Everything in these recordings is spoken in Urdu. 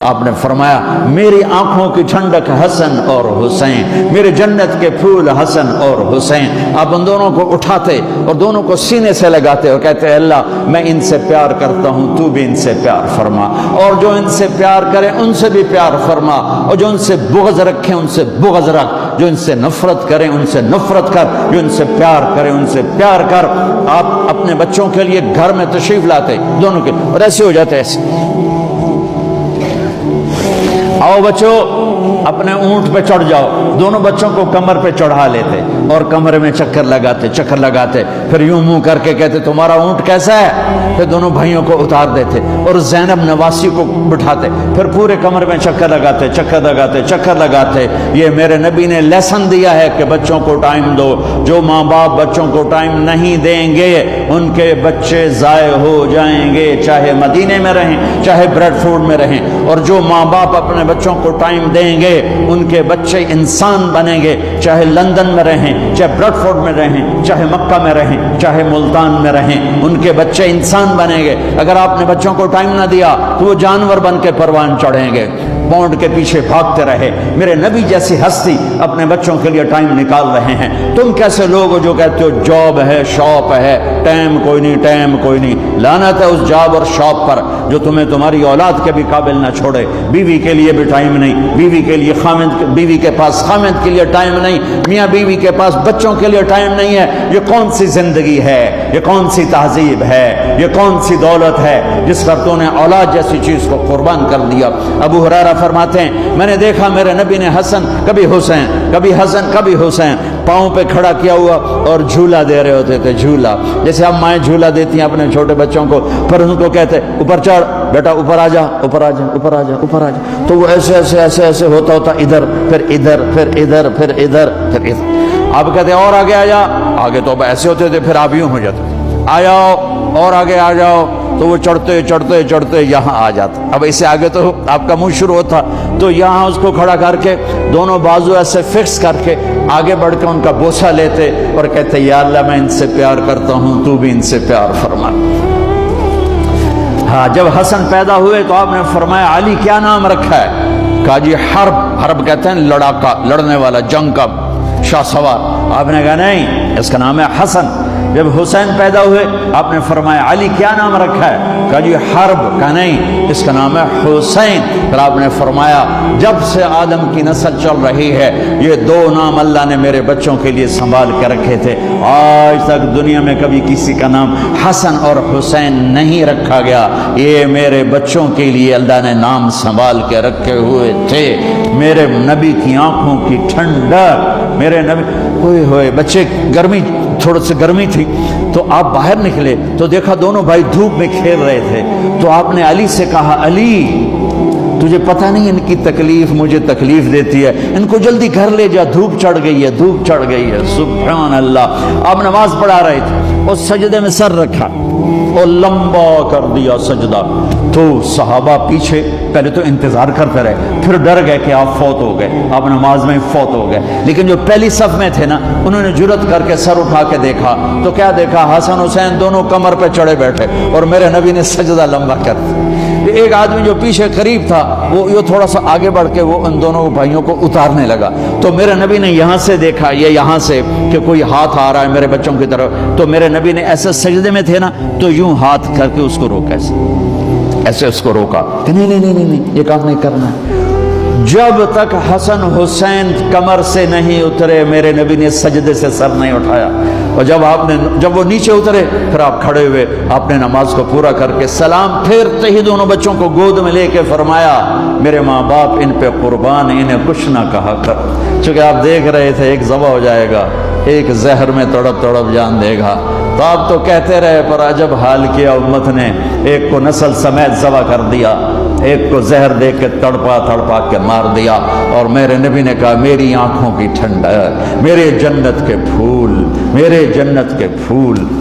آپ نے فرمایا میری آنکھوں کی ٹھنڈک حسن اور حسین، میرے جنت کے پھول حسن اور حسین۔ آپ ان دونوں کو اٹھاتے اور دونوں کو سینے سے لگاتے اور کہتے اللہ میں ان سے پیار کرتا ہوں، تو بھی ان سے پیار فرما، اور جو ان سے پیار کرے ان سے بھی پیار فرما، اور جو ان سے بغض رکھے ان سے بغض رکھ، جو ان سے نفرت کرے ان سے نفرت کر، جو ان سے پیار کرے ان سے پیار کر۔ آپ اپنے بچوں کے لیے گھر میں تشریف لاتے دونوں کے، اور ایسے ہو جاتے ایسے، آؤ بچوں اپنے اونٹ پہ چڑھ جاؤ، دونوں بچوں کو کمر پہ چڑھا لیتے اور کمرے میں چکر لگاتے، پھر یوں منہ کر کے کہتے تمہارا اونٹ کیسا ہے، پھر دونوں بھائیوں کو اتار دیتے اور زینب نواسی کو بٹھاتے، پھر پورے کمرے میں چکر لگاتے۔ یہ میرے نبی نے لیسن دیا ہے کہ بچوں کو ٹائم دو، جو ماں باپ بچوں کو ٹائم نہیں دیں گے ان کے بچے ضائع ہو جائیں گے، چاہے مدینے میں رہیں چاہے بریڈ فورڈ میں رہیں، اور جو ماں باپ اپنے بچوں کو ٹائم دیں گے ان کے بچے انسان بنیں گے، چاہے لندن میں رہیں چاہے بریڈ فورڈ میں رہیں، چاہے مکہ میں رہیں چاہے ملتان میں رہیں، ان کے بچے انسان بنیں گے۔ اگر آپ نے بچوں کو ٹائم نہ دیا تو وہ جانور بن کے پروان چڑھیں گے، پونڈ کے پیچھے بھاگتے رہے۔ میرے نبی جیسی ہستی اپنے بچوں کے لیے ٹائم نکال رہے ہیں، تم کیسے لوگ ہو جو کہتے ہو جاب ہے شاپ ہے، ٹائم کوئی نہیں۔ لعنت ہے اس جاب اور شاپ پر جو تمہیں تمہاری اولاد کے بھی قابل نہ چھوڑے۔ بیوی کے لیے بھی ٹائم نہیں، بیوی کے پاس خامد کے لیے ٹائم نہیں، میاں بیوی کے پاس بچوں کے لیے ٹائم نہیں ہے۔ یہ کون سی زندگی ہے، یہ کون سی تہذیب ہے، یہ کون سی دولت ہے جس پر تو نے اولاد جیسی چیز کو قربان کر دیا۔ ابو ہریرہ فرماتے ہیں میں نے دیکھا میرے نبی نے کبھی حسین پاؤں پہ کھڑا کیا ہوا اور جھولا دے رہے ہوتے تھے، جھولا جیسے ہم مائیں جھولا دیتی ہیں اپنے چھوٹے بچوں کو، پھر ان کو کہتے اوپر چڑھ بیٹا، اوپر آ جا، تو وہ ایسے ہوتا ادھر پھر ادھر۔ آپ کہتے اور آگے آ جا، آگے تو اب ایسے ہوتے تھے، پھر آپ یوں ہو جاتے آ جاؤ اور آگے آ جاؤ، تو وہ چڑھتے یہاں آ جاتا۔ اب اسے آگے تو آپ کا منہ شروع ہوتا، تو یہاں اس کو کھڑا کر کے دونوں بازو ایسے فکس کر کے آگے بڑھ کے ان کا بوسہ لیتے اور کہتے یا اللہ میں ان سے پیار کرتا ہوں، تو بھی ان سے پیار فرما۔ ہاں جب حسن پیدا ہوئے تو آپ نے فرمایا علی کیا نام رکھا ہے؟ کہا جی حرب کہتے ہیں لڑاکا، لڑنے والا، جنگ کا شاہ سوار۔ آپ نے کہا نہیں اس کا نام ہے حسن۔ جب حسین پیدا ہوئے آپ نے فرمایا علی کیا نام رکھا ہے؟ کہا جی حرب۔ کہا نہیں اس کا نام ہے حسین۔ پھر آپ نے فرمایا جب سے آدم کی نسل چل رہی ہے یہ دو نام اللہ نے میرے بچوں کے لیے سنبھال کے رکھے تھے، آج تک دنیا میں کبھی کسی کا نام حسن اور حسین نہیں رکھا گیا، یہ میرے بچوں کے لیے اللہ نے نام سنبھال کے رکھے ہوئے تھے۔ میرے نبی کی آنکھوں کی ٹھنڈک، میرے نبی ہوئے بچے تھوڑا سی گرمی تھی تو آپ باہر نکلے تو دیکھا دونوں بھائی دھوپ میں کھیل رہے تھے، تو آپ نے علی سے کہا علی تجھے پتہ نہیں ان کی تکلیف مجھے تکلیف دیتی ہے، ان کو جلدی گھر لے جا، دھوپ چڑھ گئی ہے۔ سبحان اللہ۔ آپ نماز پڑھا رہے تھے اور سجدے میں سر رکھا اور لمبا کر دیا سجدہ، تو صحابہ پیچھے پہلے تو انتظار کرتے رہے، پھر ڈر گئے کہ آپ فوت ہو گئے، آپ نماز میں فوت ہو گئے۔ لیکن جو پہلی صف میں تھے نا انہوں نے جرأت کر کے سر اٹھا کے دیکھا تو کیا دیکھا؟ حسن حسین دونوں کمر پہ چڑھے بیٹھے اور میرے نبی نے سجدہ لمبا کر دیا۔ ایک آدمی جو پیچھے قریب تھا وہ یہ تھوڑا سا آگے بڑھ کے وہ ان دونوں بھائیوں کو اتارنے لگا، تو میرے نبی نے یہاں سے دیکھا، یہ یہاں سے کہ کوئی ہاتھ آ رہا ہے میرے بچوں کی طرف، تو میرے نبی نے ایسے سجدے میں تھے نا تو یوں ہاتھ کر کے اس کو روکا، ایسے اس کو روکا کہ نہیں یہ کام نہیں کرنا ہے۔ جب تک حسن حسین کمر سے نہیں اترے میرے نبی نے سجدے سے سر نہیں اٹھایا، اور جب وہ نیچے اترے پھر آپ کھڑے ہوئے، آپ نے نماز کو پورا کر کے سلام پھیرتے ہی دونوں بچوں کو گود میں لے کے فرمایا میرے ماں باپ ان پہ قربان، انہیں کچھ نہ کہا کر، چونکہ آپ دیکھ رہے تھے ایک ذبح ہو جائے گا، ایک زہر میں تڑپ جان دے گا، تو آپ تو کہتے رہے پر عجب حال کیا امت نے، ایک کو نسل سمیت ذبح کر دیا، ایک کو زہر دے کے تڑپا کے مار دیا، اور میرے نبی نے کہا میری آنکھوں کی ٹھنڈک، میری جنت کے پھول،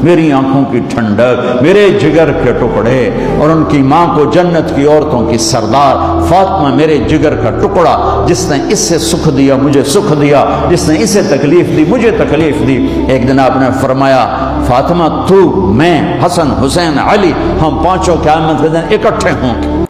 میری آنکھوں کی ٹھنڈک، میرے جگر کے ٹکڑے، اور ان کی ماں کو جنت کی عورتوں کی سردار فاطمہ میرے جگر کا ٹکڑا، جس نے اس سے سکھ دیا مجھے سکھ دیا، جس نے اسے تکلیف دی مجھے تکلیف دی۔ ایک دن آپ نے فرمایا فاطمہ تو میں حسن حسین علی ہم پانچوں قیامت کے دن اکٹھے ہوں گے۔